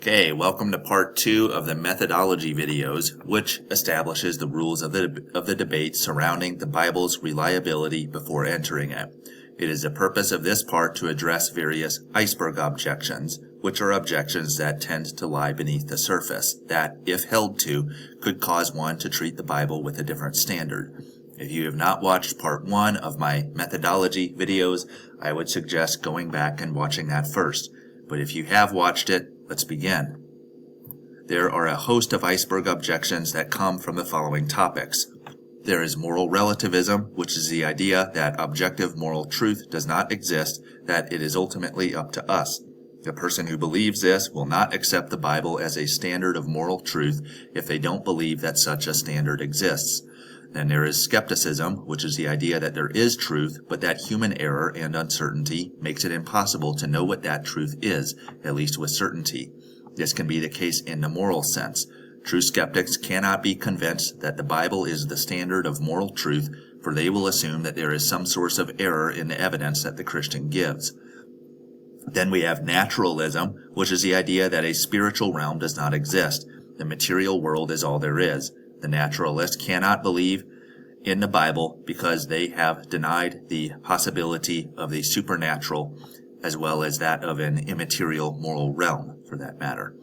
Okay, welcome to part 2 of the methodology videos, which establishes the rules of the debate surrounding the Bible's reliability before entering it. It is the purpose of this part to address various iceberg objections, which are objections that tend to lie beneath the surface, that, if held to, could cause one to treat the Bible with a different standard. If you have not watched part 1 of my methodology videos, I would suggest going back and watching that first. But if you have watched it, let's begin. There are a host of iceberg objections that come from the following topics. There is moral relativism, which is the idea that objective moral truth does not exist, that it is ultimately up to us. The person who believes this will not accept the Bible as a standard of moral truth if they don't believe that such a standard exists. Then there is skepticism, which is the idea that there is truth, but that human error and uncertainty makes it impossible to know what that truth is, at least with certainty. This can be the case in the moral sense. True skeptics cannot be convinced that the Bible is the standard of moral truth, for they will assume that there is some source of error in the evidence that the Christian gives. Then we have naturalism, which is the idea that a spiritual realm does not exist. The material world is all there is. The naturalist cannot believe in the Bible because they have denied the possibility of the supernatural as well as that of an immaterial moral realm, for that matter.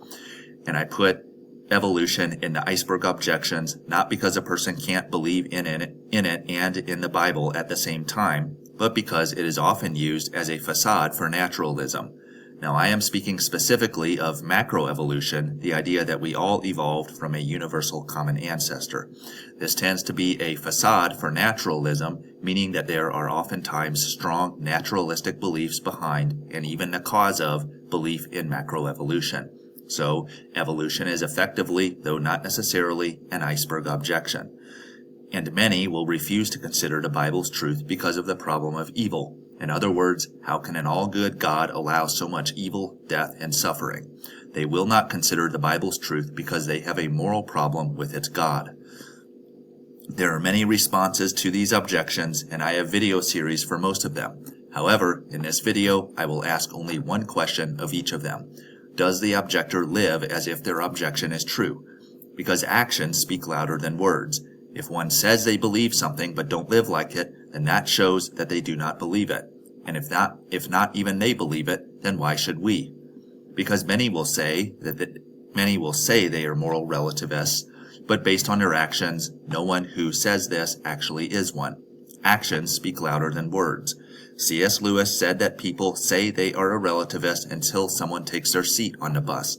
And I put evolution in the iceberg objections, not because a person can't believe in it and in the Bible at the same time, but because it is often used as a facade for naturalism. Now, I am speaking specifically of macroevolution, the idea that we all evolved from a universal common ancestor. This tends to be a facade for naturalism, meaning that there are oftentimes strong naturalistic beliefs behind, and even the cause of, belief in macroevolution. So, evolution is effectively, though not necessarily, an iceberg objection. And many will refuse to consider the Bible's truth because of the problem of evil. In other words, how can an all-good God allow so much evil, death, and suffering? They will not consider the Bible's truth because they have a moral problem with its God. There are many responses to these objections, and I have video series for most of them. However, in this video, I will ask only one question of each of them. Does the objector live as if their objection is true? Because actions speak louder than words. If one says they believe something but don't live like it, then that shows that they do not believe it. And if not even they believe it, then why should we? Because many will say they are moral relativists, but based on their actions, no one who says this actually is one. Actions speak louder than words. C.S. Lewis said that people say they are a relativist until someone takes their seat on the bus.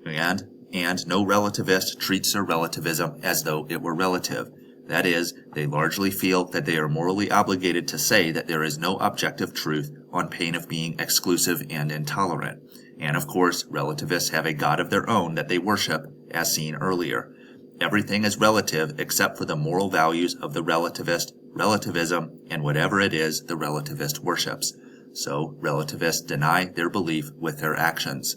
And no relativist treats their relativism as though it were relative. That is, they largely feel that they are morally obligated to say that there is no objective truth on pain of being exclusive and intolerant. And of course, relativists have a God of their own that they worship, as seen earlier. Everything is relative except for the moral values of the relativist, relativism, and whatever it is the relativist worships. So, relativists deny their belief with their actions.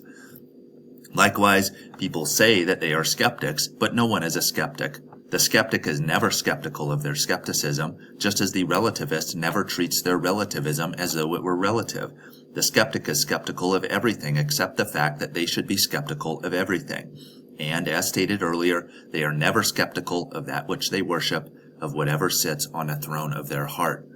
Likewise, people say that they are skeptics, but no one is a skeptic. The skeptic is never skeptical of their skepticism, just as the relativist never treats their relativism as though it were relative. The skeptic is skeptical of everything except the fact that they should be skeptical of everything. And, as stated earlier, they are never skeptical of that which they worship, of whatever sits on the throne of their heart.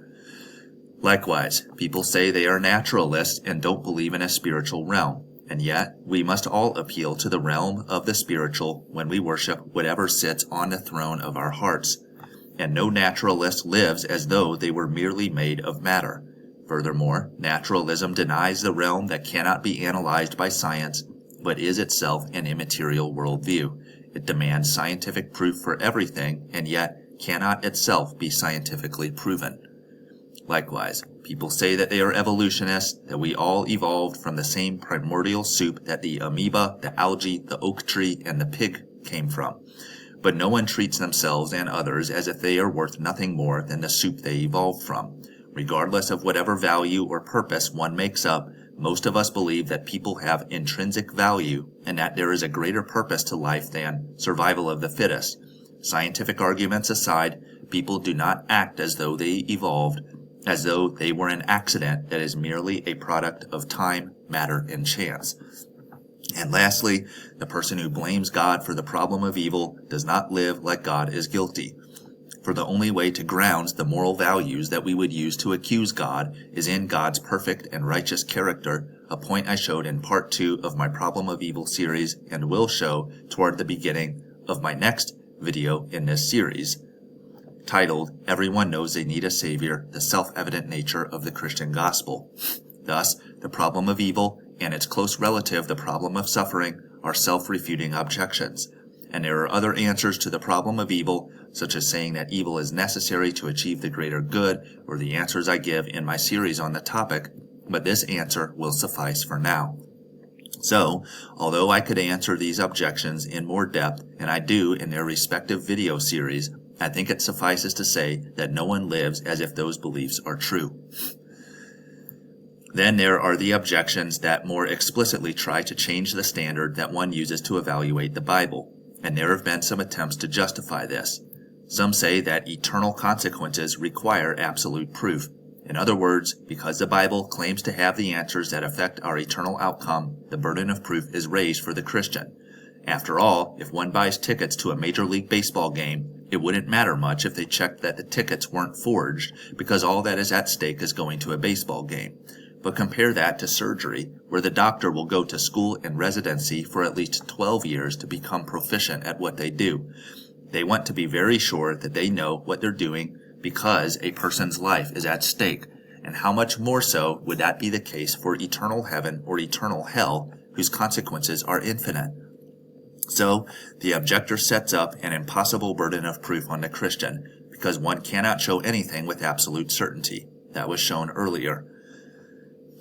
Likewise, people say they are naturalists and don't believe in a spiritual realm. And yet, we must all appeal to the realm of the spiritual when we worship whatever sits on the throne of our hearts. And no naturalist lives as though they were merely made of matter. Furthermore, naturalism denies the realm that cannot be analyzed by science, but is itself an immaterial worldview. It demands scientific proof for everything, and yet cannot itself be scientifically proven. Likewise, people say that they are evolutionists, that we all evolved from the same primordial soup that the amoeba, the algae, the oak tree, and the pig came from. But no one treats themselves and others as if they are worth nothing more than the soup they evolved from. Regardless of whatever value or purpose one makes up, most of us believe that people have intrinsic value and that there is a greater purpose to life than survival of the fittest. Scientific arguments aside, people do not act as though they evolved, as though they were an accident that is merely a product of time, matter, and chance. And lastly, the person who blames God for the problem of evil does not live like God is guilty. For the only way to ground the moral values that we would use to accuse God is in God's perfect and righteous character, a point I showed in part 2 of my Problem of Evil series and will show toward the beginning of my next video in this series, titled, Everyone Knows They Need a Savior, the Self-Evident Nature of the Christian Gospel. Thus, the problem of evil and its close relative, the problem of suffering, are self-refuting objections. And there are other answers to the problem of evil, such as saying that evil is necessary to achieve the greater good, or the answers I give in my series on the topic, but this answer will suffice for now. So, although I could answer these objections in more depth, and I do in their respective video series, I think it suffices to say that no one lives as if those beliefs are true. Then there are the objections that more explicitly try to change the standard that one uses to evaluate the Bible, and there have been some attempts to justify this. Some say that eternal consequences require absolute proof. In other words, because the Bible claims to have the answers that affect our eternal outcome, the burden of proof is raised for the Christian. After all, if one buys tickets to a Major League Baseball game, it wouldn't matter much if they checked that the tickets weren't forged, because all that is at stake is going to a baseball game. But compare that to surgery, where the doctor will go to school and residency for at least 12 years to become proficient at what they do. They want to be very sure that they know what they're doing because a person's life is at stake. And how much more so would that be the case for eternal heaven or eternal hell, whose consequences are infinite? So, the objector sets up an impossible burden of proof on the Christian, because one cannot show anything with absolute certainty. That was shown earlier.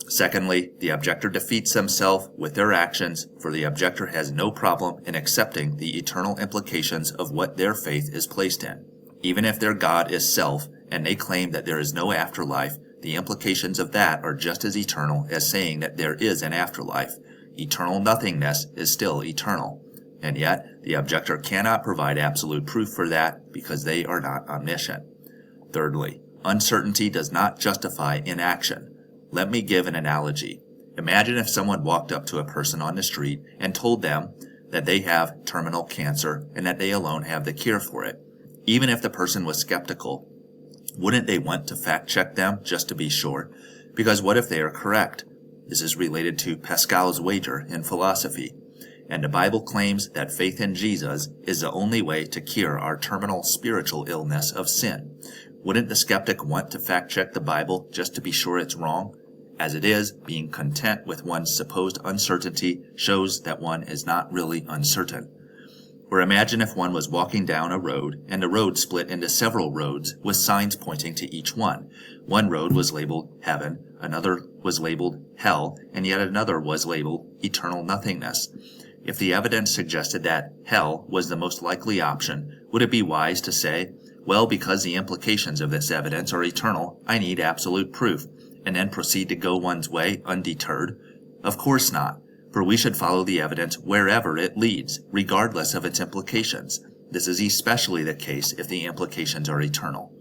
Secondly, the objector defeats himself with their actions, for the objector has no problem in accepting the eternal implications of what their faith is placed in. Even if their God is self, and they claim that there is no afterlife, the implications of that are just as eternal as saying that there is an afterlife. Eternal nothingness is still eternal. And yet, the objector cannot provide absolute proof for that because they are not omniscient. Thirdly, uncertainty does not justify inaction. Let me give an analogy. Imagine if someone walked up to a person on the street and told them that they have terminal cancer and that they alone have the cure for it. Even if the person was skeptical, wouldn't they want to fact check them just to be sure? Because what if they are correct? This is related to Pascal's wager in philosophy. And the Bible claims that faith in Jesus is the only way to cure our terminal spiritual illness of sin. Wouldn't the skeptic want to fact check the Bible just to be sure it's wrong? As it is, being content with one's supposed uncertainty shows that one is not really uncertain. Or imagine if one was walking down a road, and the road split into several roads with signs pointing to each one. One road was labeled heaven, another was labeled hell, and yet another was labeled eternal nothingness. If the evidence suggested that hell was the most likely option, would it be wise to say, well, because the implications of this evidence are eternal, I need absolute proof, and then proceed to go one's way undeterred? Of course not, for we should follow the evidence wherever it leads, regardless of its implications. This is especially the case if the implications are eternal.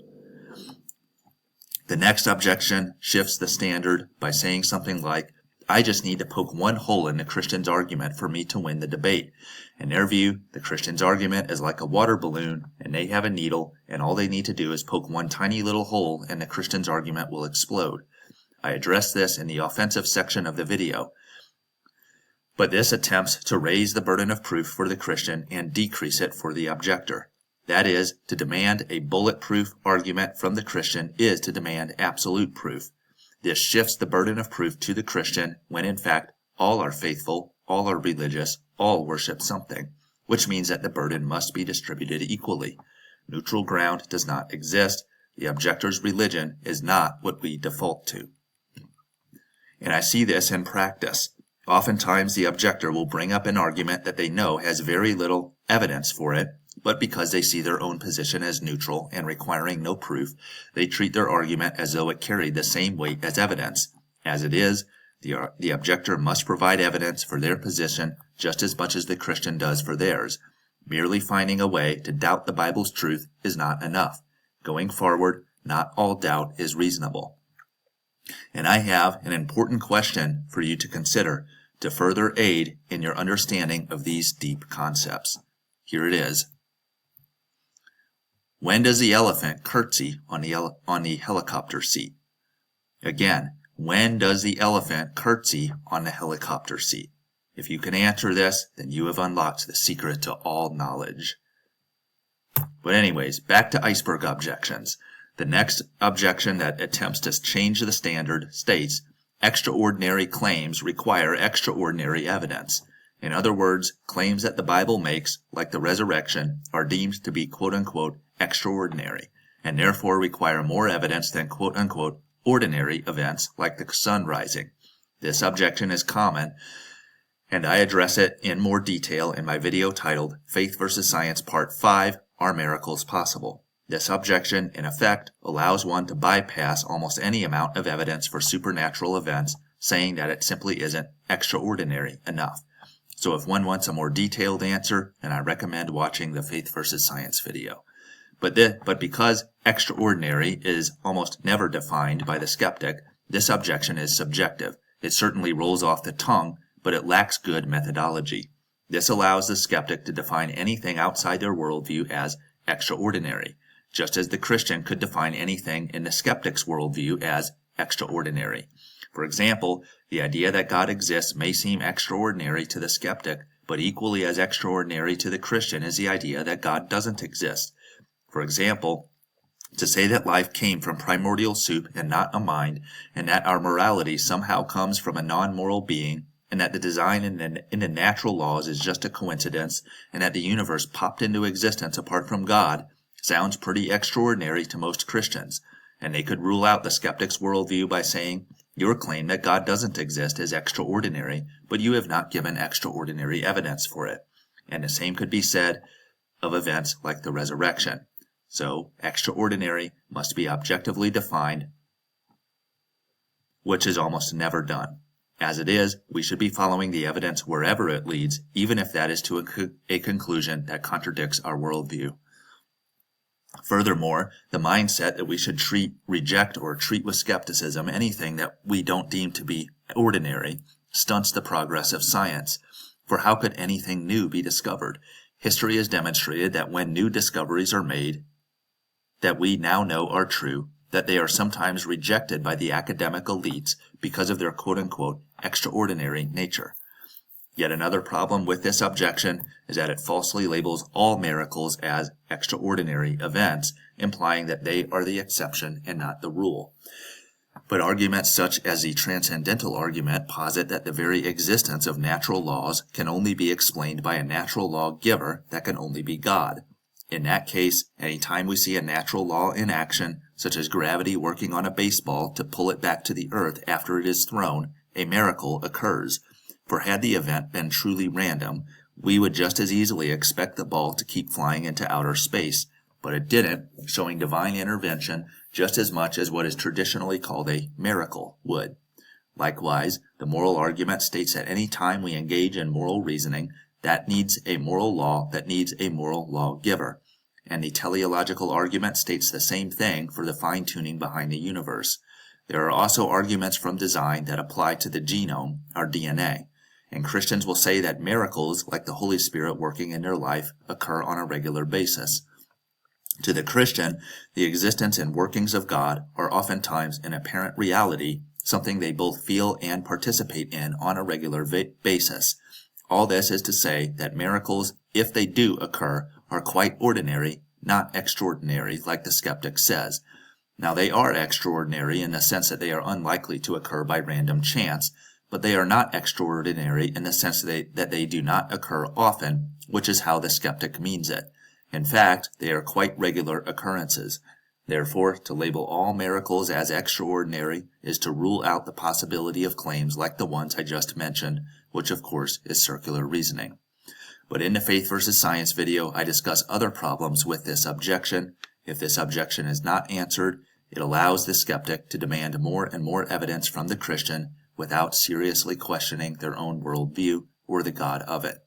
The next objection shifts the standard by saying something like, I just need to poke one hole in the Christian's argument for me to win the debate. In their view, the Christian's argument is like a water balloon, and they have a needle, and all they need to do is poke one tiny little hole, and the Christian's argument will explode. I addressed this in the offensive section of the video. But this attempts to raise the burden of proof for the Christian and decrease it for the objector. That is, to demand a bulletproof argument from the Christian is to demand absolute proof. This shifts the burden of proof to the Christian when in fact all are faithful, all are religious, all worship something, which means that the burden must be distributed equally. Neutral ground does not exist. The objector's religion is not what we default to. And I see this in practice. Oftentimes the objector will bring up an argument that they know has very little evidence for it, but because they see their own position as neutral and requiring no proof, they treat their argument as though it carried the same weight as evidence. As it is, the objector must provide evidence for their position just as much as the Christian does for theirs. Merely finding a way to doubt the Bible's truth is not enough. Going forward, not all doubt is reasonable. And I have an important question for you to consider. to further aid in your understanding of these deep concepts. Here it is. When does the elephant curtsy on the helicopter seat? Again, when does the elephant curtsy on the helicopter seat? If you can answer this, then you have unlocked the secret to all knowledge. But anyways, back to iceberg objections. The next objection that attempts to change the standard states, extraordinary claims require extraordinary evidence. In other words, claims that the Bible makes, like the resurrection, are deemed to be quote-unquote extraordinary, and therefore require more evidence than quote-unquote ordinary events like the sun rising. This objection is common, and I address it in more detail in my video titled Faith vs. Science Part 5, Are Miracles Possible? This objection, in effect, allows one to bypass almost any amount of evidence for supernatural events, saying that it simply isn't extraordinary enough. So if one wants a more detailed answer, then I recommend watching the Faith vs. Science video. But because extraordinary is almost never defined by the skeptic, this objection is subjective. It certainly rolls off the tongue, but it lacks good methodology. This allows the skeptic to define anything outside their worldview as extraordinary, just as the Christian could define anything in the skeptic's worldview as extraordinary. For example, the idea that God exists may seem extraordinary to the skeptic, but equally as extraordinary to the Christian is the idea that God doesn't exist. For example, to say that life came from primordial soup and not a mind, and that our morality somehow comes from a non-moral being, and that the design in the natural laws is just a coincidence, and that the universe popped into existence apart from God, sounds pretty extraordinary to most Christians, and they could rule out the skeptic's worldview by saying, your claim that God doesn't exist is extraordinary, but you have not given extraordinary evidence for it. And the same could be said of events like the resurrection. So, extraordinary must be objectively defined, which is almost never done. As it is, we should be following the evidence wherever it leads, even if that is to a conclusion that contradicts our worldview. Furthermore, the mindset that we should reject or treat with skepticism anything that we don't deem to be ordinary stunts the progress of science. For how could anything new be discovered? History has demonstrated that when new discoveries are made that we now know are true, that they are sometimes rejected by the academic elites because of their quote-unquote extraordinary nature. Yet another problem with this objection is that it falsely labels all miracles as extraordinary events, implying that they are the exception and not the rule. But arguments such as the transcendental argument posit that the very existence of natural laws can only be explained by a natural law giver that can only be God. In that case, any time we see a natural law in action, such as gravity working on a baseball to pull it back to the earth after it is thrown, a miracle occurs. For had the event been truly random, we would just as easily expect the ball to keep flying into outer space, but it didn't, showing divine intervention just as much as what is traditionally called a miracle would. Likewise, the moral argument states that any time we engage in moral reasoning, that needs a moral law that needs a moral lawgiver. And the teleological argument states the same thing for the fine-tuning behind the universe. There are also arguments from design that apply to the genome, our DNA. And Christians will say that miracles, like the Holy Spirit working in their life, occur on a regular basis. To the Christian, the existence and workings of God are oftentimes an apparent reality, something they both feel and participate in on a regular basis. All this is to say that miracles, if they do occur, are quite ordinary, not extraordinary like the skeptic says. Now they are extraordinary in the sense that they are unlikely to occur by random chance, but they are not extraordinary in the sense that they do not occur often, which is how the skeptic means it. In fact, they are quite regular occurrences. Therefore, to label all miracles as extraordinary is to rule out the possibility of claims like the ones I just mentioned, which of course is circular reasoning. But in the Faith vs. Science video, I discuss other problems with this objection. If this objection is not answered, it allows the skeptic to demand more and more evidence from the Christian without seriously questioning their own worldview or the God of it.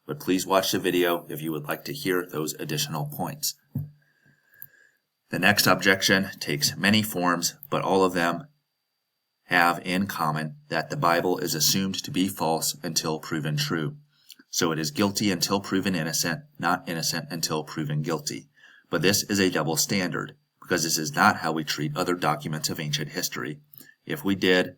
But please watch the video if you would like to hear those additional points. The next objection takes many forms, but all of them have in common that the Bible is assumed to be false until proven true. So it is guilty until proven innocent, not innocent until proven guilty. But this is a double standard, because this is not how we treat other documents of ancient history. If we did,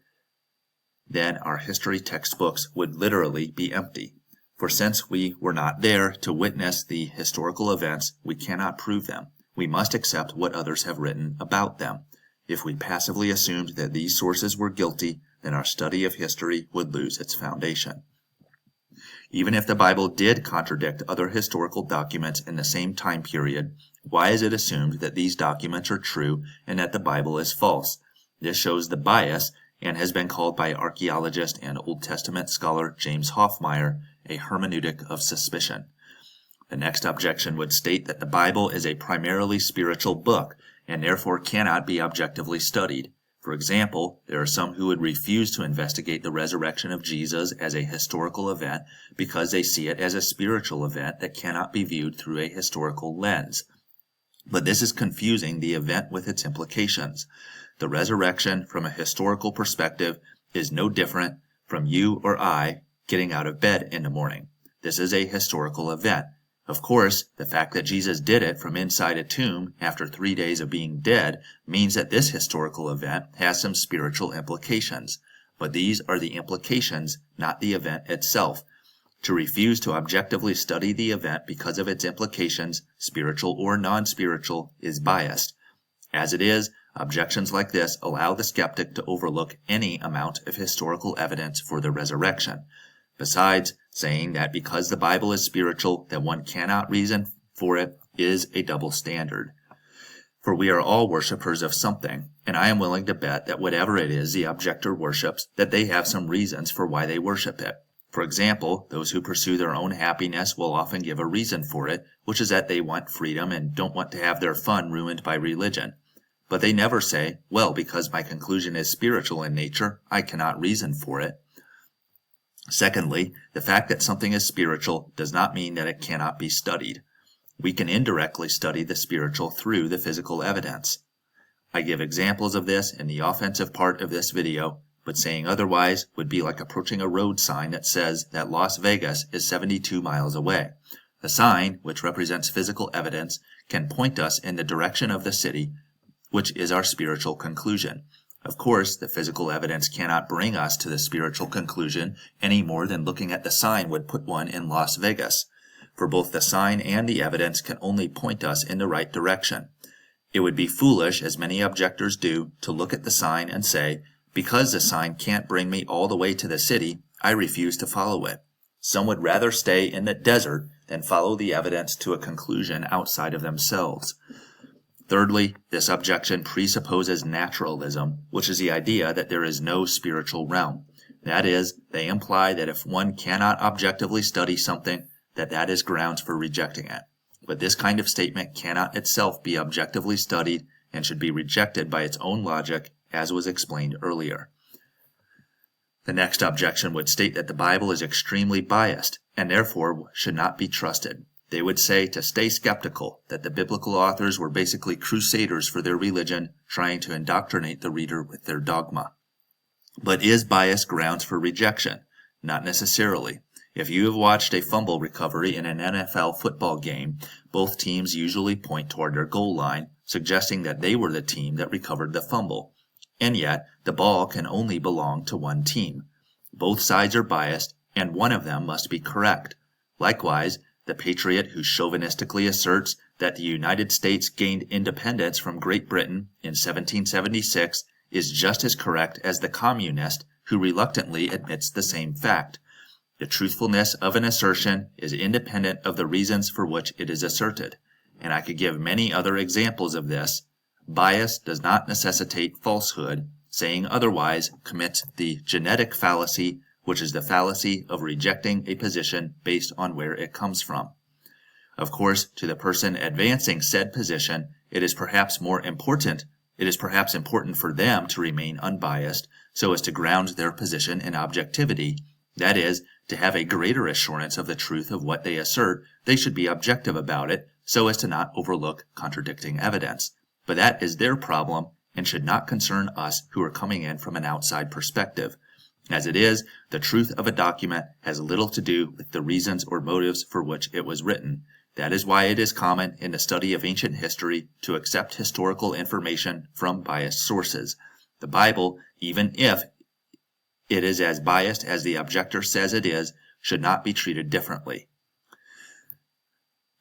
then our history textbooks would literally be empty. For since we were not there to witness the historical events, we cannot prove them. We must accept what others have written about them. If we passively assumed that these sources were guilty, then our study of history would lose its foundation. Even if the Bible did contradict other historical documents in the same time period, why is it assumed that these documents are true and that the Bible is false? This shows the bias and has been called by archaeologist and Old Testament scholar James Hoffmeyer a hermeneutic of suspicion. The next objection would state that the Bible is a primarily spiritual book and therefore cannot be objectively studied. For example, there are some who would refuse to investigate the resurrection of Jesus as a historical event because they see it as a spiritual event that cannot be viewed through a historical lens. But this is confusing the event with its implications. The resurrection from a historical perspective is no different from you or I getting out of bed in the morning. This is a historical event. Of course, the fact that Jesus did it from inside a tomb after 3 days of being dead means that this historical event has some spiritual implications. But these are the implications, not the event itself. To refuse to objectively study the event because of its implications, spiritual or non-spiritual, is biased. As it is, objections like this allow the skeptic to overlook any amount of historical evidence for the resurrection. Besides, saying that because the Bible is spiritual, that one cannot reason for it is a double standard. For we are all worshippers of something, and I am willing to bet that whatever it is the objector worships, that they have some reasons for why they worship it. For example, those who pursue their own happiness will often give a reason for it, which is that they want freedom and don't want to have their fun ruined by religion. But they never say, well, because my conclusion is spiritual in nature, I cannot reason for it. Secondly, the fact that something is spiritual does not mean that it cannot be studied. We can indirectly study the spiritual through the physical evidence. I give examples of this in the offensive part of this video, but saying otherwise would be like approaching a road sign that says that Las Vegas is 72 miles away. The sign, which represents physical evidence, can point us in the direction of the city, which is our spiritual conclusion. Of course, the physical evidence cannot bring us to the spiritual conclusion any more than looking at the sign would put one in Las Vegas. For both the sign and the evidence can only point us in the right direction. It would be foolish, as many objectors do, to look at the sign and say, because the sign can't bring me all the way to the city, I refuse to follow it. Some would rather stay in the desert than follow the evidence to a conclusion outside of themselves. Thirdly, this objection presupposes naturalism, which is the idea that there is no spiritual realm. That is, they imply that if one cannot objectively study something, that is grounds for rejecting it. But this kind of statement cannot itself be objectively studied and should be rejected by its own logic, as was explained earlier. The next objection would state that the Bible is extremely biased and therefore should not be trusted. They would say to stay skeptical, that the biblical authors were basically crusaders for their religion, trying to indoctrinate the reader with their dogma. But is bias grounds for rejection? Not necessarily. If you have watched a fumble recovery in an NFL football game, both teams usually point toward their goal line, suggesting that they were the team that recovered the fumble. And yet, the ball can only belong to one team. Both sides are biased, and one of them must be correct. Likewise, the patriot who chauvinistically asserts that the United States gained independence from Great Britain in 1776 is just as correct as the communist who reluctantly admits the same fact. The truthfulness of an assertion is independent of the reasons for which it is asserted, and I could give many other examples of this. Bias does not necessitate falsehood. Saying otherwise commits the genetic fallacy, which is the fallacy of rejecting a position based on where it comes from. Of course, to the person advancing said position, it is perhaps important for them to remain unbiased so as to ground their position in objectivity. That is, to have a greater assurance of the truth of what they assert, they should be objective about it so as to not overlook contradicting evidence. But that is their problem and should not concern us who are coming in from an outside perspective. As it is, the truth of a document has little to do with the reasons or motives for which it was written. That is why it is common in the study of ancient history to accept historical information from biased sources. The Bible, even if it is as biased as the objector says it is, should not be treated differently.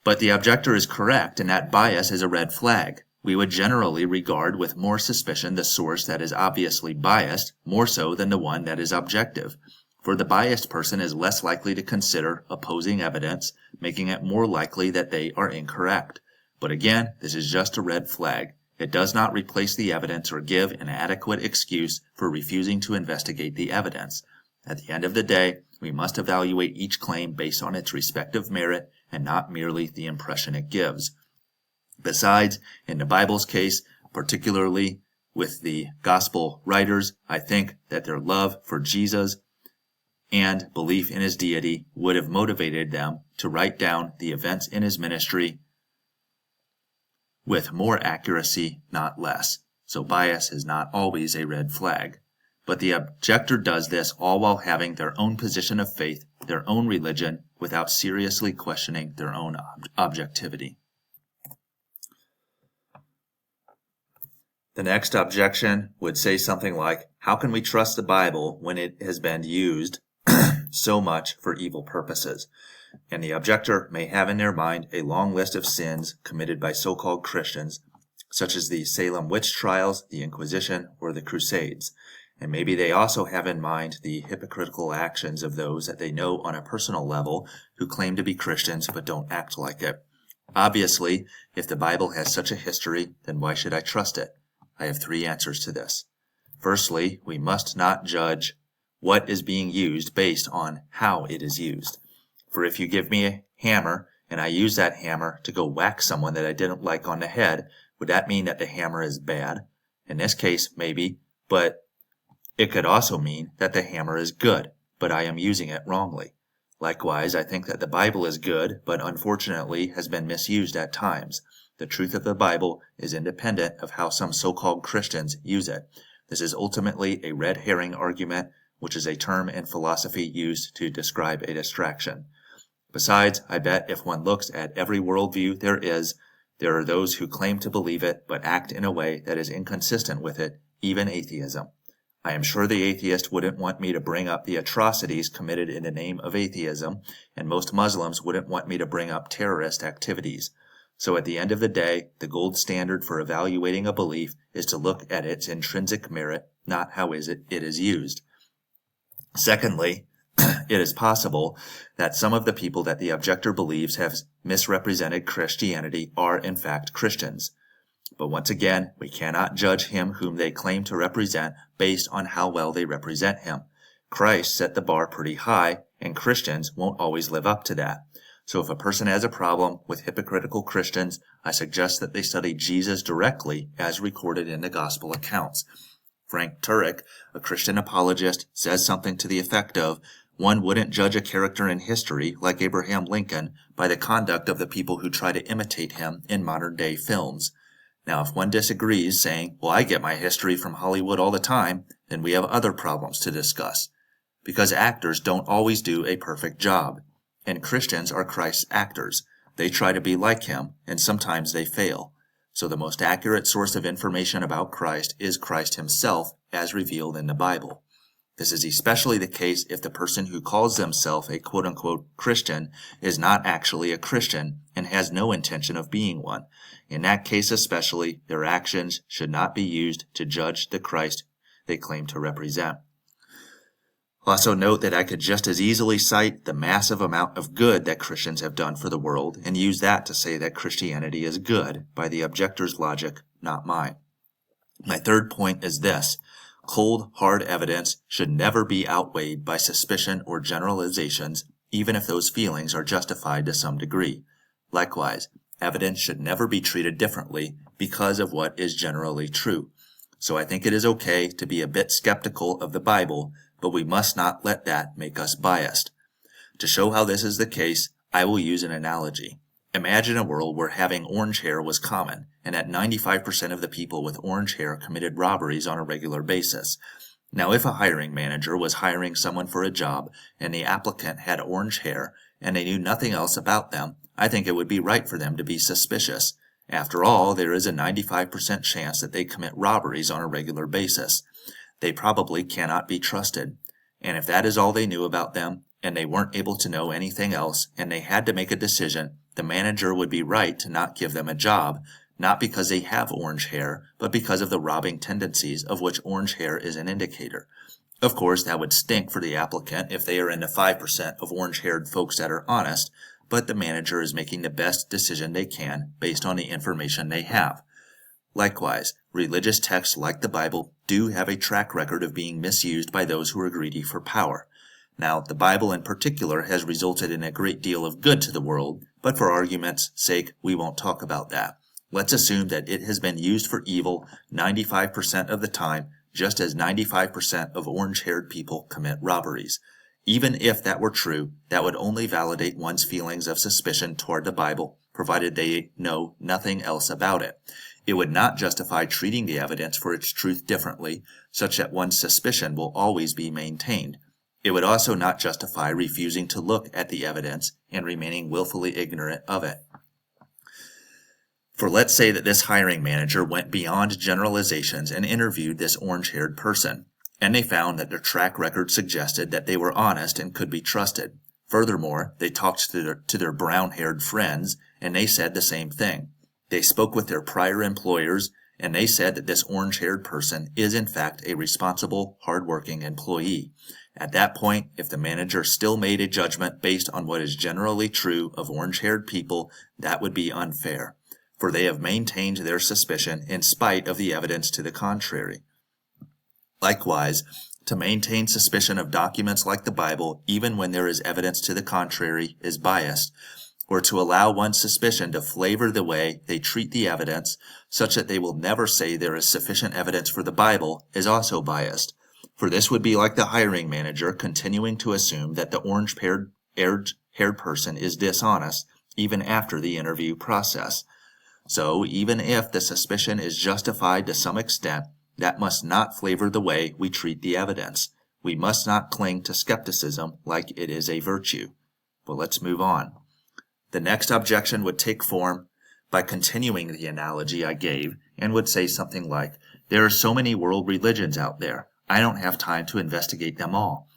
But the objector is correct, and that bias is a red flag. We would generally regard with more suspicion the source that is obviously biased, more so than the one that is objective. For the biased person is less likely to consider opposing evidence, making it more likely that they are incorrect. But again, this is just a red flag. It does not replace the evidence or give an adequate excuse for refusing to investigate the evidence. At the end of the day, we must evaluate each claim based on its respective merit and not merely the impression it gives. Besides, in the Bible's case, particularly with the gospel writers, I think that their love for Jesus and belief in his deity would have motivated them to write down the events in his ministry with more accuracy, not less. So bias is not always a red flag. But the objector does this all while having their own position of faith, their own religion, without seriously questioning their own objectivity. The next objection would say something like, how can we trust the Bible when it has been used so much for evil purposes? And the objector may have in their mind a long list of sins committed by so-called Christians, such as the Salem witch trials, the Inquisition, or the Crusades. And maybe they also have in mind the hypocritical actions of those that they know on a personal level who claim to be Christians but don't act like it. Obviously, if the Bible has such a history, then why should I trust it? I have 3 answers to this. Firstly, we must not judge what is being used based on how it is used. For if you give me a hammer and I use that hammer to go whack someone that I didn't like on the head, would that mean that the hammer is bad? In this case, maybe, but it could also mean that the hammer is good, but I am using it wrongly. Likewise, I think that the Bible is good, but unfortunately has been misused at times. The truth of the Bible is independent of how some so-called Christians use it. This is ultimately a red herring argument, which is a term in philosophy used to describe a distraction. Besides, I bet if one looks at every worldview there are those who claim to believe it but act in a way that is inconsistent with it, even atheism. I am sure the atheist wouldn't want me to bring up the atrocities committed in the name of atheism, and most Muslims wouldn't want me to bring up terrorist activities. So at the end of the day, the gold standard for evaluating a belief is to look at its intrinsic merit, not how it is used. Secondly, it is possible that some of the people that the objector believes have misrepresented Christianity are in fact Christians. But once again, we cannot judge him whom they claim to represent based on how well they represent him. Christ set the bar pretty high, and Christians won't always live up to that. So if a person has a problem with hypocritical Christians, I suggest that they study Jesus directly as recorded in the gospel accounts. Frank Turek, a Christian apologist, says something to the effect of, one wouldn't judge a character in history, like Abraham Lincoln, by the conduct of the people who try to imitate him in modern-day films. Now, if one disagrees, saying, well, I get my history from Hollywood all the time, then we have other problems to discuss. Because actors don't always do a perfect job. And Christians are Christ's actors. They try to be like him, and sometimes they fail. So the most accurate source of information about Christ is Christ himself, as revealed in the Bible. This is especially the case if the person who calls themselves a quote-unquote Christian is not actually a Christian and has no intention of being one. In that case especially, their actions should not be used to judge the Christ they claim to represent. Also note that I could just as easily cite the massive amount of good that Christians have done for the world and use that to say that Christianity is good by the objector's logic, not mine. My third point is this. Cold, hard evidence should never be outweighed by suspicion or generalizations, even if those feelings are justified to some degree. Likewise, evidence should never be treated differently because of what is generally true. So I think it is okay to be a bit skeptical of the Bible, but we must not let that make us biased. To show how this is the case, I will use an analogy. Imagine a world where having orange hair was common, and that 95% of the people with orange hair committed robberies on a regular basis. Now, if a hiring manager was hiring someone for a job, and the applicant had orange hair, and they knew nothing else about them, I think it would be right for them to be suspicious. After all, there is a 95% chance that they commit robberies on a regular basis. They probably cannot be trusted. And if that is all they knew about them, and they weren't able to know anything else, and they had to make a decision, the manager would be right to not give them a job, not because they have orange hair, but because of the robbing tendencies of which orange hair is an indicator. Of course, that would stink for the applicant if they are in the 5% of orange-haired folks that are honest, but the manager is making the best decision they can based on the information they have. Likewise, religious texts like the Bible do have a track record of being misused by those who are greedy for power. Now, the Bible in particular has resulted in a great deal of good to the world, but for argument's sake, we won't talk about that. Let's assume that it has been used for evil 95% of the time, just as 95% of orange-haired people commit robberies. Even if that were true, that would only validate one's feelings of suspicion toward the Bible, provided they know nothing else about it. It would not justify treating the evidence for its truth differently, such that one's suspicion will always be maintained. It would also not justify refusing to look at the evidence and remaining willfully ignorant of it. For let's say that this hiring manager went beyond generalizations and interviewed this orange-haired person, and they found that their track record suggested that they were honest and could be trusted. Furthermore, they talked to their brown-haired friends, and they said the same thing. They spoke with their prior employers, and they said that this orange-haired person is in fact a responsible, hard-working employee. At that point, if the manager still made a judgment based on what is generally true of orange-haired people, that would be unfair, for they have maintained their suspicion in spite of the evidence to the contrary. Likewise, to maintain suspicion of documents like the Bible, even when there is evidence to the contrary, is biased, or to allow one's suspicion to flavor the way they treat the evidence, such that they will never say there is sufficient evidence for the Bible, is also biased. For this would be like the hiring manager continuing to assume that the orange-haired person is dishonest, even after the interview process. So, even if the suspicion is justified to some extent, that must not flavor the way we treat the evidence. We must not cling to skepticism like it is a virtue. But let's move on. The next objection would take form by continuing the analogy I gave and would say something like, there are so many world religions out there. I don't have time to investigate them all.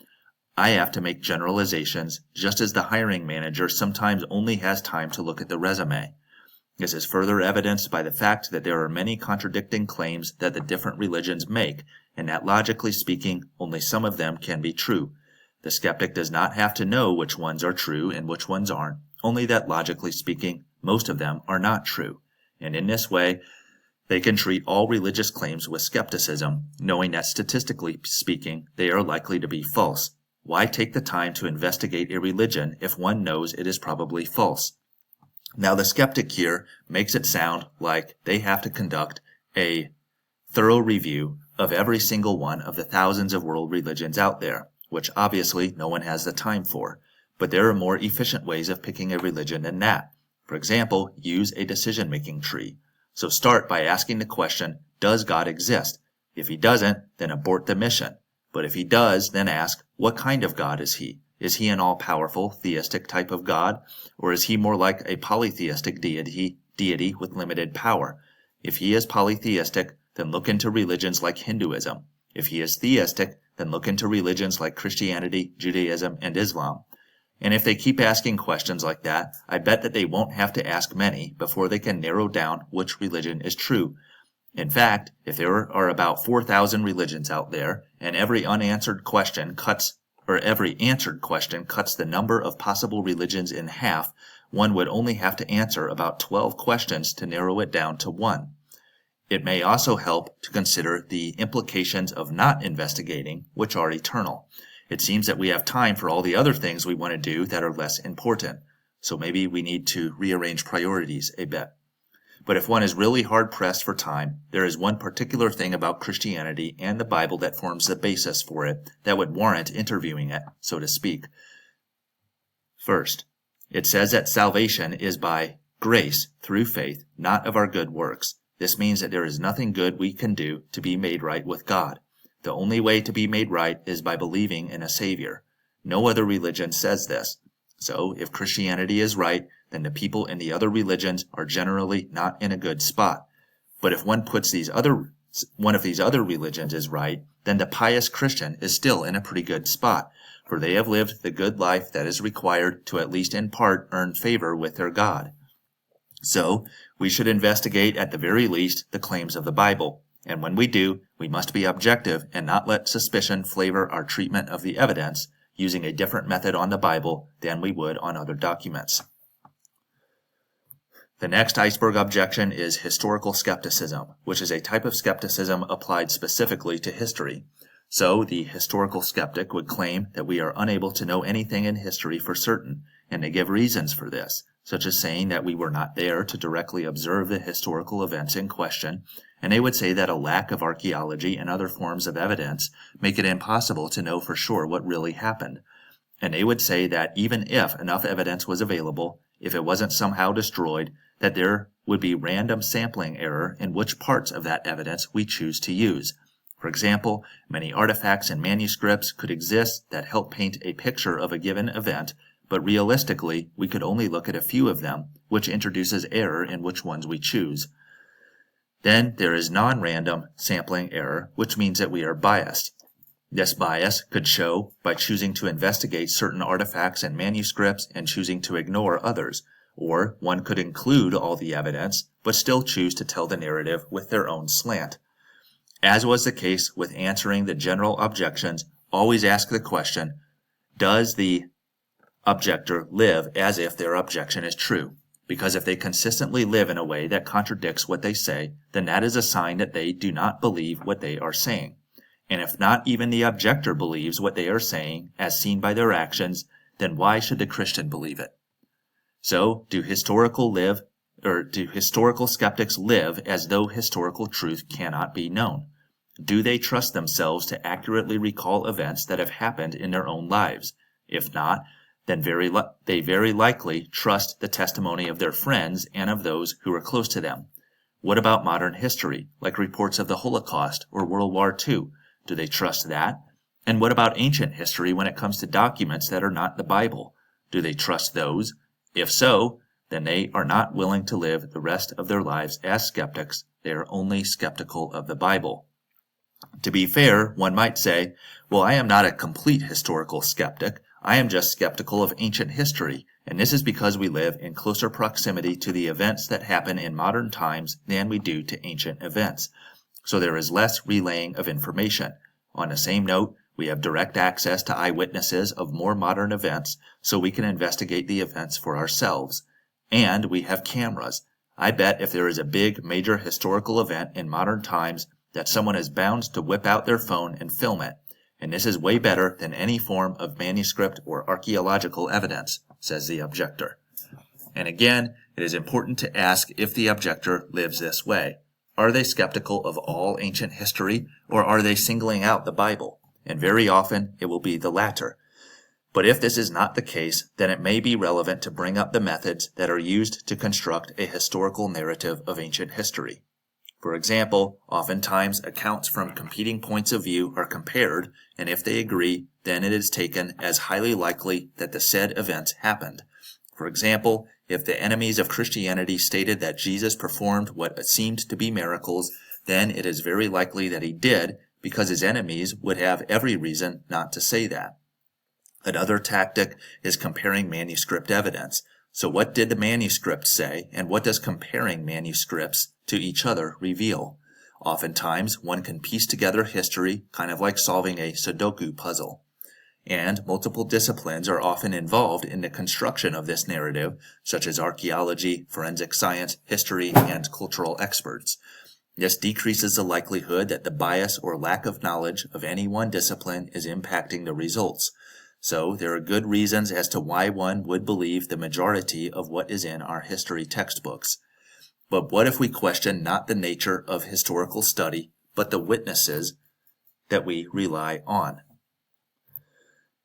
I have to make generalizations, just as the hiring manager sometimes only has time to look at the resume. This is further evidenced by the fact that there are many contradicting claims that the different religions make, and that logically speaking, only some of them can be true. The skeptic does not have to know which ones are true and which ones aren't, only that logically speaking, most of them are not true. And in this way, they can treat all religious claims with skepticism, knowing that statistically speaking, they are likely to be false. Why take the time to investigate a religion if one knows it is probably false? Now, the skeptic here makes it sound like they have to conduct a thorough review of every single one of the thousands of world religions out there, which obviously no one has the time for. But there are more efficient ways of picking a religion than that. For example, use a decision-making tree. So start by asking the question, does God exist? If he doesn't, then abort the mission. But if he does, then ask, what kind of God is he? Is he an all-powerful, theistic type of God? Or is he more like a polytheistic deity with limited power? If he is polytheistic, then look into religions like Hinduism. If he is theistic, then look into religions like Christianity, Judaism, and Islam. And if they keep asking questions like that, I bet that they won't have to ask many before they can narrow down which religion is true. In fact, if there are about 4,000 religions out there, and every answered question cuts the number of possible religions in half, one would only have to answer about 12 questions to narrow it down to one. It may also help to consider the implications of not investigating, which are eternal. It seems that we have time for all the other things we want to do that are less important, so maybe we need to rearrange priorities a bit. But if one is really hard-pressed for time, there is one particular thing about Christianity and the Bible that forms the basis for it that would warrant interviewing it, so to speak. First, it says that salvation is by grace through faith, not of our good works. This means that there is nothing good we can do to be made right with God. The only way to be made right is by believing in a Savior. No other religion says this. So, if Christianity is right, then the people in the other religions are generally not in a good spot. But if one of these other religions is right, then the pious Christian is still in a pretty good spot, for they have lived the good life that is required to at least in part earn favor with their God. So, we should investigate at the very least the claims of the Bible, and when we do, we must be objective and not let suspicion flavor our treatment of the evidence, using a different method on the Bible than we would on other documents. The next iceberg objection is historical skepticism, which is a type of skepticism applied specifically to history. So, the historical skeptic would claim that we are unable to know anything in history for certain, and they give reasons for this, such as saying that we were not there to directly observe the historical events in question, and they would say that a lack of archaeology and other forms of evidence make it impossible to know for sure what really happened. And they would say that even if enough evidence was available, if it wasn't somehow destroyed, that there would be random sampling error in which parts of that evidence we choose to use. For example, many artifacts and manuscripts could exist that help paint a picture of a given event, but realistically, we could only look at a few of them, which introduces error in which ones we choose. Then there is non-random sampling error, which means that we are biased. This bias could show by choosing to investigate certain artifacts and manuscripts and choosing to ignore others, or one could include all the evidence, but still choose to tell the narrative with their own slant. As was the case with answering the general objections, always ask the question, does the objector live as if their objection is true? Because if they consistently live in a way that contradicts what they say, then that is a sign that they do not believe what they are saying. And if not even the objector believes what they are saying, as seen by their actions, then why should the Christian believe it? So, do historical skeptics live as though historical truth cannot be known? Do they trust themselves to accurately recall events that have happened in their own lives? If not, then they very likely trust the testimony of their friends and of those who are close to them. What about modern history, like reports of the Holocaust or World War II? Do they trust that? And what about ancient history when it comes to documents that are not the Bible? Do they trust those? If so, then they are not willing to live the rest of their lives as skeptics. They are only skeptical of the Bible. To be fair, one might say, well, I am not a complete historical skeptic. I am just skeptical of ancient history, and this is because we live in closer proximity to the events that happen in modern times than we do to ancient events. So there is less relaying of information. On the same note, we have direct access to eyewitnesses of more modern events, so we can investigate the events for ourselves. And we have cameras. I bet if there is a big, major historical event in modern times, that someone is bound to whip out their phone and film it. And this is way better than any form of manuscript or archaeological evidence, says the objector. And again, it is important to ask if the objector lives this way. Are they skeptical of all ancient history, or are they singling out the Bible? And very often, it will be the latter. But if this is not the case, then it may be relevant to bring up the methods that are used to construct a historical narrative of ancient history. For example, oftentimes accounts from competing points of view are compared, and if they agree, then it is taken as highly likely that the said events happened. For example, if the enemies of Christianity stated that Jesus performed what seemed to be miracles, then it is very likely that he did, because his enemies would have every reason not to say that. Another tactic is comparing manuscript evidence. So what did the manuscript say, and what does comparing manuscripts to each other reveal? Oftentimes, one can piece together history, kind of like solving a Sudoku puzzle. And multiple disciplines are often involved in the construction of this narrative, such as archaeology, forensic science, history, and cultural experts. This decreases the likelihood that the bias or lack of knowledge of any one discipline is impacting the results. So there are good reasons as to why one would believe the majority of what is in our history textbooks. But what if we question not the nature of historical study, but the witnesses that we rely on?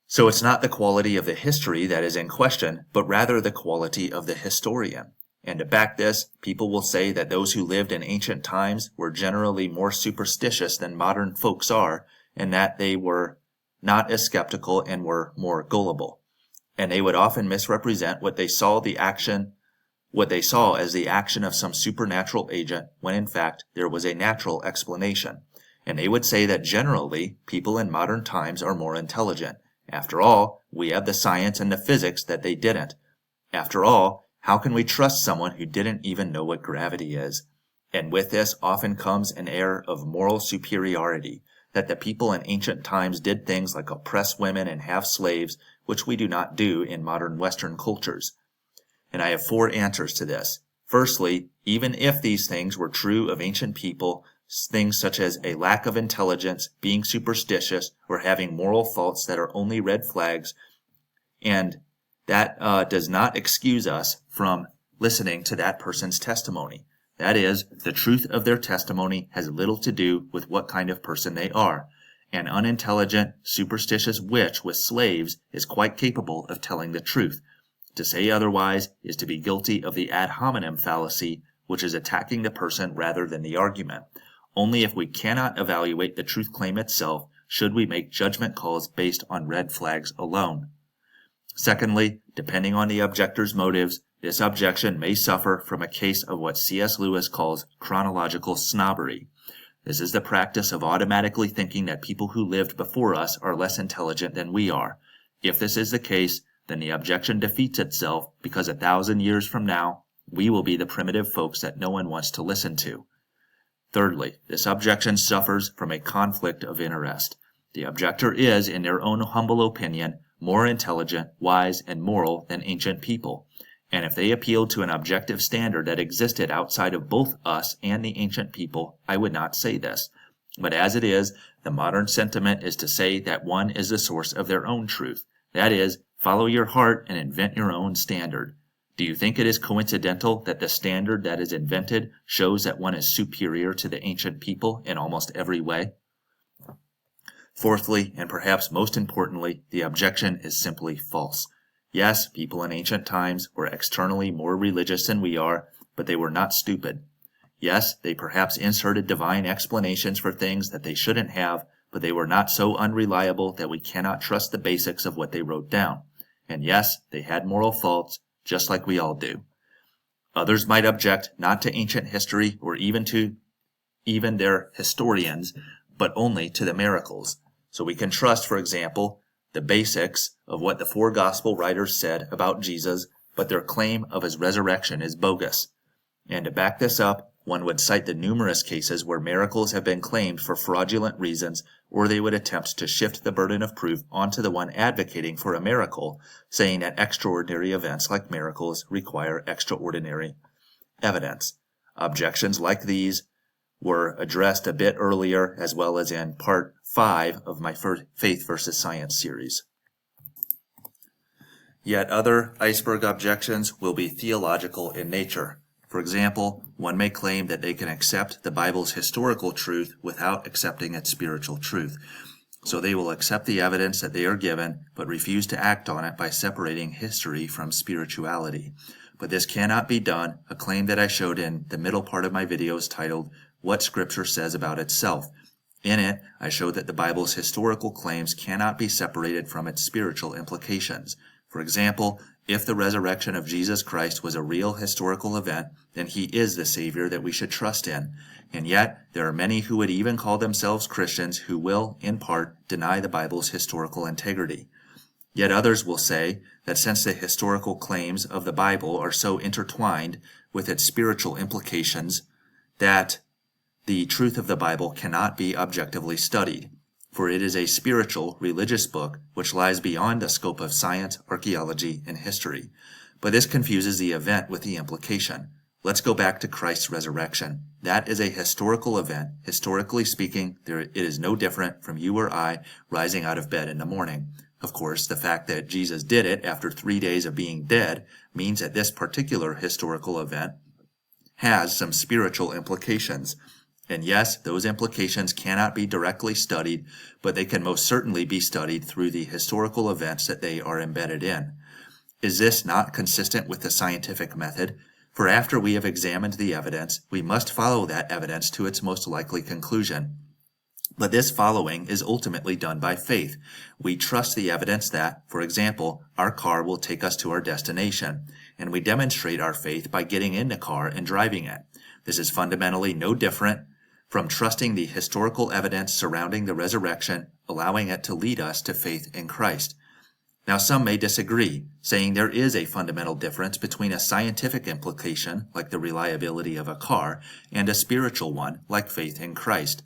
So it's not the quality of the history that is in question, but rather the quality of the historian. And to back this, people will say that those who lived in ancient times were generally more superstitious than modern folks are, and that they were not as skeptical and were more gullible. And they would often misrepresent what they saw as the action of some supernatural agent, when in fact there was a natural explanation. And they would say that generally people in modern times are more intelligent. After all, we have the science and the physics that they didn't. After all, how can we trust someone who didn't even know what gravity is? And with this often comes an air of moral superiority, that the people in ancient times did things like oppress women and have slaves, which we do not do in modern Western cultures. And I have 4 answers to this. Firstly, even if these things were true of ancient people, things such as a lack of intelligence, being superstitious, or having moral faults that are only red flags, and that does not excuse us from listening to that person's testimony. That is, the truth of their testimony has little to do with what kind of person they are. An unintelligent, superstitious witch with slaves is quite capable of telling the truth. To say otherwise is to be guilty of the ad hominem fallacy, which is attacking the person rather than the argument. Only if we cannot evaluate the truth claim itself should we make judgment calls based on red flags alone. Secondly, depending on the objector's motives, this objection may suffer from a case of what C.S. Lewis calls chronological snobbery. This is the practice of automatically thinking that people who lived before us are less intelligent than we are. If this is the case, then the objection defeats itself because 1,000 years from now, we will be the primitive folks that no one wants to listen to. Thirdly, this objection suffers from a conflict of interest. The objector is, in their own humble opinion, more intelligent, wise, and moral than ancient people. And if they appealed to an objective standard that existed outside of both us and the ancient people, I would not say this. But as it is, the modern sentiment is to say that one is the source of their own truth. That is, follow your heart and invent your own standard. Do you think it is coincidental that the standard that is invented shows that one is superior to the ancient people in almost every way? Fourthly, and perhaps most importantly, the objection is simply false. Yes, people in ancient times were externally more religious than we are, but they were not stupid. Yes, they perhaps inserted divine explanations for things that they shouldn't have, but they were not so unreliable that we cannot trust the basics of what they wrote down. And yes, they had moral faults, just like we all do. Others might object not to ancient history or even their historians, but only to the miracles. So we can trust, for example, the basics of what the 4 gospel writers said about Jesus, but their claim of his resurrection is bogus. And to back this up, one would cite the numerous cases where miracles have been claimed for fraudulent reasons, or they would attempt to shift the burden of proof onto the one advocating for a miracle, saying that extraordinary events like miracles require extraordinary evidence. Objections like these were addressed a bit earlier, as well as in part 5 of my Faith versus Science series. Yet other iceberg objections will be theological in nature. For example, one may claim that they can accept the Bible's historical truth without accepting its spiritual truth. So they will accept the evidence that they are given, but refuse to act on it by separating history from spirituality. But this cannot be done, a claim that I showed in the middle part of my videos titled, What Scripture Says About Itself. In it, I showed that the Bible's historical claims cannot be separated from its spiritual implications. For example, if the resurrection of Jesus Christ was a real historical event, then he is the Savior that we should trust in. And yet, there are many who would even call themselves Christians who will, in part, deny the Bible's historical integrity. Yet others will say that since the historical claims of the Bible are so intertwined with its spiritual implications, that the truth of the Bible cannot be objectively studied, for it is a spiritual, religious book which lies beyond the scope of science, archaeology, and history. But this confuses the event with the implication. Let's go back to Christ's resurrection. That is a historical event. Historically speaking, it is no different from you or I rising out of bed in the morning. Of course, the fact that Jesus did it after 3 days of being dead means that this particular historical event has some spiritual implications. And yes, those implications cannot be directly studied, but they can most certainly be studied through the historical events that they are embedded in. Is this not consistent with the scientific method? For after we have examined the evidence, we must follow that evidence to its most likely conclusion. But this following is ultimately done by faith. We trust the evidence that, for example, our car will take us to our destination, and we demonstrate our faith by getting in the car and driving it. This is fundamentally no different from trusting the historical evidence surrounding the resurrection, allowing it to lead us to faith in Christ. Now, some may disagree, saying there is a fundamental difference between a scientific implication, like the reliability of a car, and a spiritual one, like faith in Christ.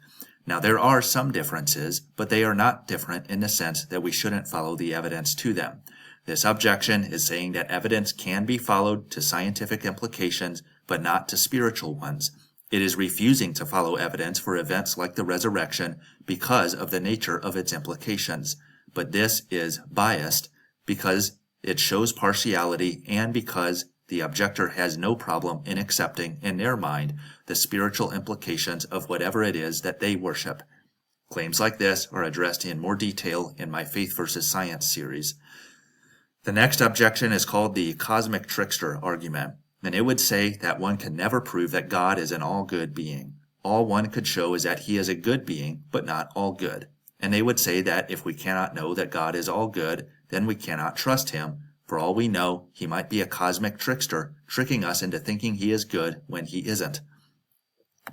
Now, there are some differences, but they are not different in the sense that we shouldn't follow the evidence to them. This objection is saying that evidence can be followed to scientific implications, but not to spiritual ones. It is refusing to follow evidence for events like the resurrection because of the nature of its implications. But this is biased because it shows partiality and because the objector has no problem in accepting, in their mind, the spiritual implications of whatever it is that they worship. Claims like this are addressed in more detail in my Faith versus Science series. The next objection is called the cosmic trickster argument, and it would say that one can never prove that God is an all-good being. All one could show is that he is a good being, but not all good. And they would say that if we cannot know that God is all good, then we cannot trust him. For all we know, he might be a cosmic trickster, tricking us into thinking he is good when he isn't.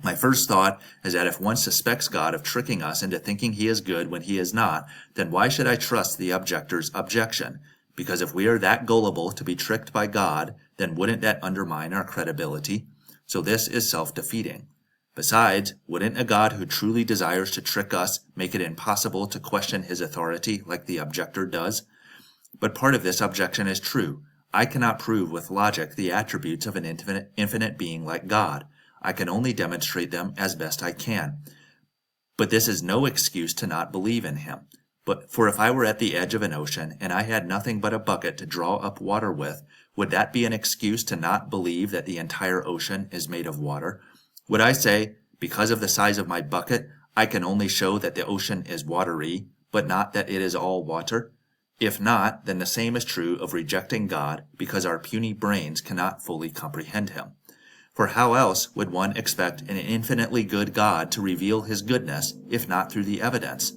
My first thought is that if one suspects God of tricking us into thinking he is good when he is not, then why should I trust the objector's objection? Because if we are that gullible to be tricked by God, then wouldn't that undermine our credibility? So this is self-defeating. Besides, wouldn't a God who truly desires to trick us make it impossible to question his authority like the objector does? But part of this objection is true. I cannot prove with logic the attributes of an infinite being like God. I can only demonstrate them as best I can. But this is no excuse to not believe in him. For if I were at the edge of an ocean and I had nothing but a bucket to draw up water with, would that be an excuse to not believe that the entire ocean is made of water? Would I say, because of the size of my bucket, I can only show that the ocean is watery, but not that it is all water? If not, then the same is true of rejecting God, because our puny brains cannot fully comprehend him. For how else would one expect an infinitely good God to reveal his goodness, if not through the evidence?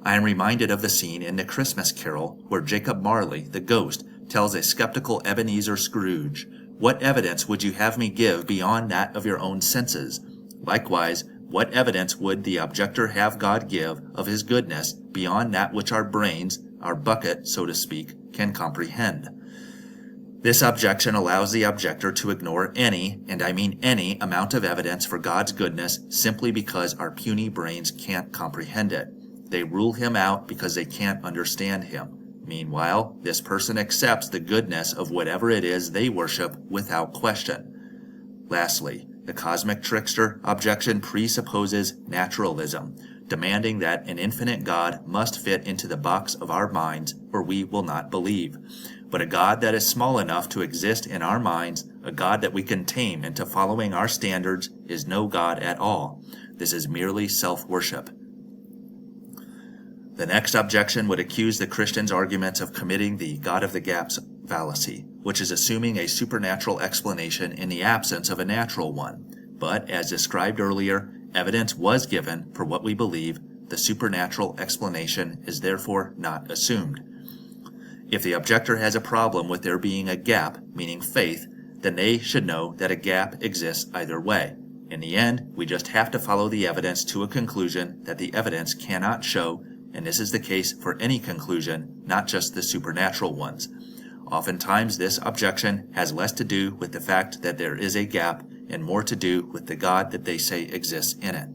I am reminded of the scene in The Christmas Carol where Jacob Marley, the ghost, tells a skeptical Ebenezer Scrooge, "What evidence would you have me give beyond that of your own senses?" Likewise, what evidence would the objector have God give of his goodness beyond that which our brains, our bucket, so to speak, can comprehend? This objection allows the objector to ignore any, and I mean any, amount of evidence for God's goodness simply because our puny brains can't comprehend it. They rule him out because they can't understand him. Meanwhile, this person accepts the goodness of whatever it is they worship without question. Lastly, the cosmic trickster objection presupposes naturalism, demanding that an infinite God must fit into the box of our minds or we will not believe. But a God that is small enough to exist in our minds, a God that we can tame into following our standards, is no God at all. This is merely self-worship. The next objection would accuse the Christian's arguments of committing the God of the gaps fallacy, which is assuming a supernatural explanation in the absence of a natural one. But, as described earlier, evidence was given for what we believe. The supernatural explanation is therefore not assumed. If the objector has a problem with there being a gap, meaning faith, then they should know that a gap exists either way. In the end, we just have to follow the evidence to a conclusion that the evidence cannot show, and this is the case for any conclusion, not just the supernatural ones. Oftentimes, this objection has less to do with the fact that there is a gap and more to do with the God that they say exists in it.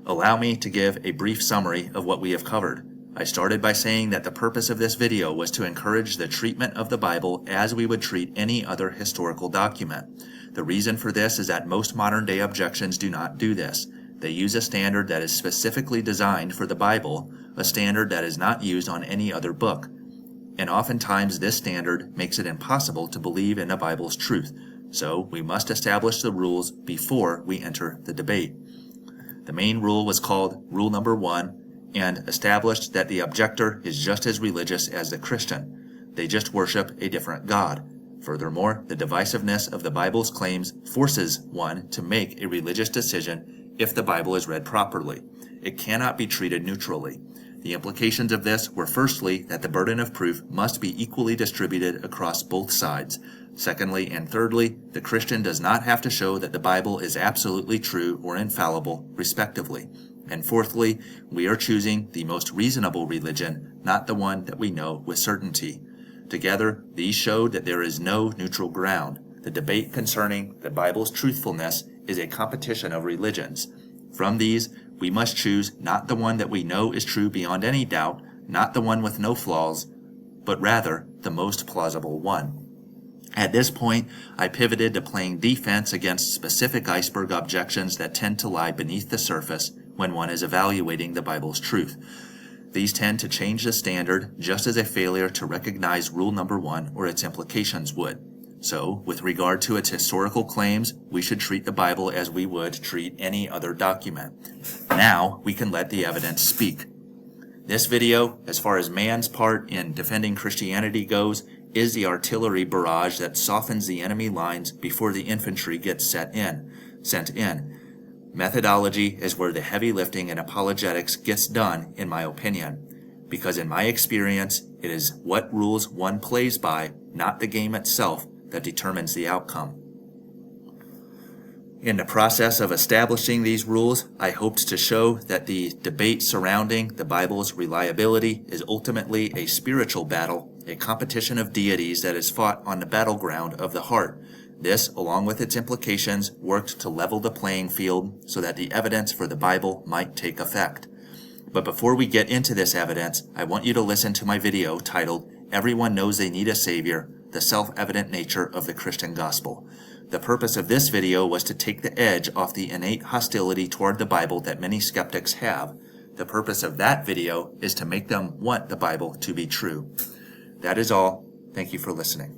Allow me to give a brief summary of what we have covered. I started by saying that the purpose of this video was to encourage the treatment of the Bible as we would treat any other historical document. The reason for this is that most modern-day objections do not do this. They use a standard that is specifically designed for the Bible, a standard that is not used on any other book. And oftentimes this standard makes it impossible to believe in the Bible's truth, so we must establish the rules before we enter the debate. The main rule was called Rule Number 1, and established that the objector is just as religious as the Christian. They just worship a different God. Furthermore, the divisiveness of the Bible's claims forces one to make a religious decision if the Bible is read properly. It cannot be treated neutrally. The implications of this were firstly that the burden of proof must be equally distributed across both sides. Secondly and thirdly, the Christian does not have to show that the Bible is absolutely true or infallible, respectively. And fourthly, we are choosing the most reasonable religion, not the one that we know with certainty. Together, these showed that there is no neutral ground. The debate concerning the Bible's truthfulness is a competition of religions. From these, we must choose not the one that we know is true beyond any doubt, not the one with no flaws, but rather the most plausible one. At this point, I pivoted to playing defense against specific iceberg objections that tend to lie beneath the surface when one is evaluating the Bible's truth. These tend to change the standard just as a failure to recognize rule number 1 or its implications would. So, with regard to its historical claims, we should treat the Bible as we would treat any other document. Now, we can let the evidence speak. This video, as far as man's part in defending Christianity goes, is the artillery barrage that softens the enemy lines before the infantry gets sent in. Methodology is where the heavy lifting in apologetics gets done, in my opinion, because in my experience, it is what rules one plays by, not the game itself, that determines the outcome. In the process of establishing these rules, I hoped to show that the debate surrounding the Bible's reliability is ultimately a spiritual battle, a competition of deities that is fought on the battleground of the heart. This, along with its implications, worked to level the playing field so that the evidence for the Bible might take effect. But before we get into this evidence, I want you to listen to my video titled, "Everyone Knows They Need a Savior, the Self-Evident Nature of the Christian Gospel." The purpose of this video was to take the edge off the innate hostility toward the Bible that many skeptics have. The purpose of that video is to make them want the Bible to be true. That is all. Thank you for listening.